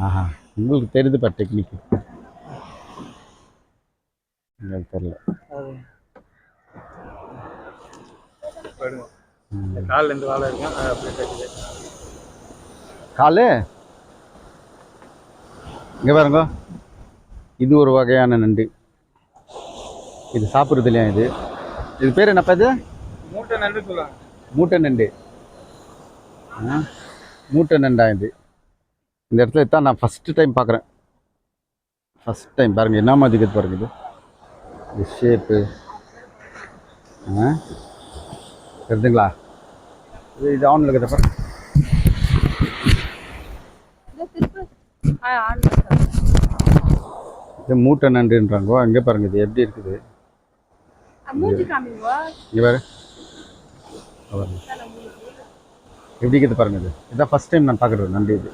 ஆஹா, உங்களுக்கு தெரியுதுப்பா டெக்னிக். எனக்கு தெரியல. காலில் இருந்து வாழை இருக்கும் அப்படியே கட்டிட்டு காலு இங்கே பாருங்க. இது ஒரு வகையான நண்டு. இது சாப்பிட்றது இல்லையா? இது பேர் என்னப்பா? இது மூட்டை நண்டு சொல்லுவாங்க. மூட்டை நண்டு. மூட்டை நண்டா இது? இந்த இடத்துல தான் நான் ஃபஸ்ட்டு டைம் பார்க்குறேன். ஃபஸ்ட் டைம் பாருங்கள், என்ன மாதிரி இருக்குது பாருங்கள். இது ஷேப்பு தெரிஞ்சுங்களா? இது ஆன்ல இருக்குதப்பா. இது மூட்டை நண்டுன்றாங்கோ. அங்கே பாருங்கள், இது எப்படி இருக்குது. இங்கே பாரு, எப்படி இருக்குது பாருங்கள். இதுதான் ஃபஸ்ட் டைம் நான் பார்க்குறது நண்டு. இது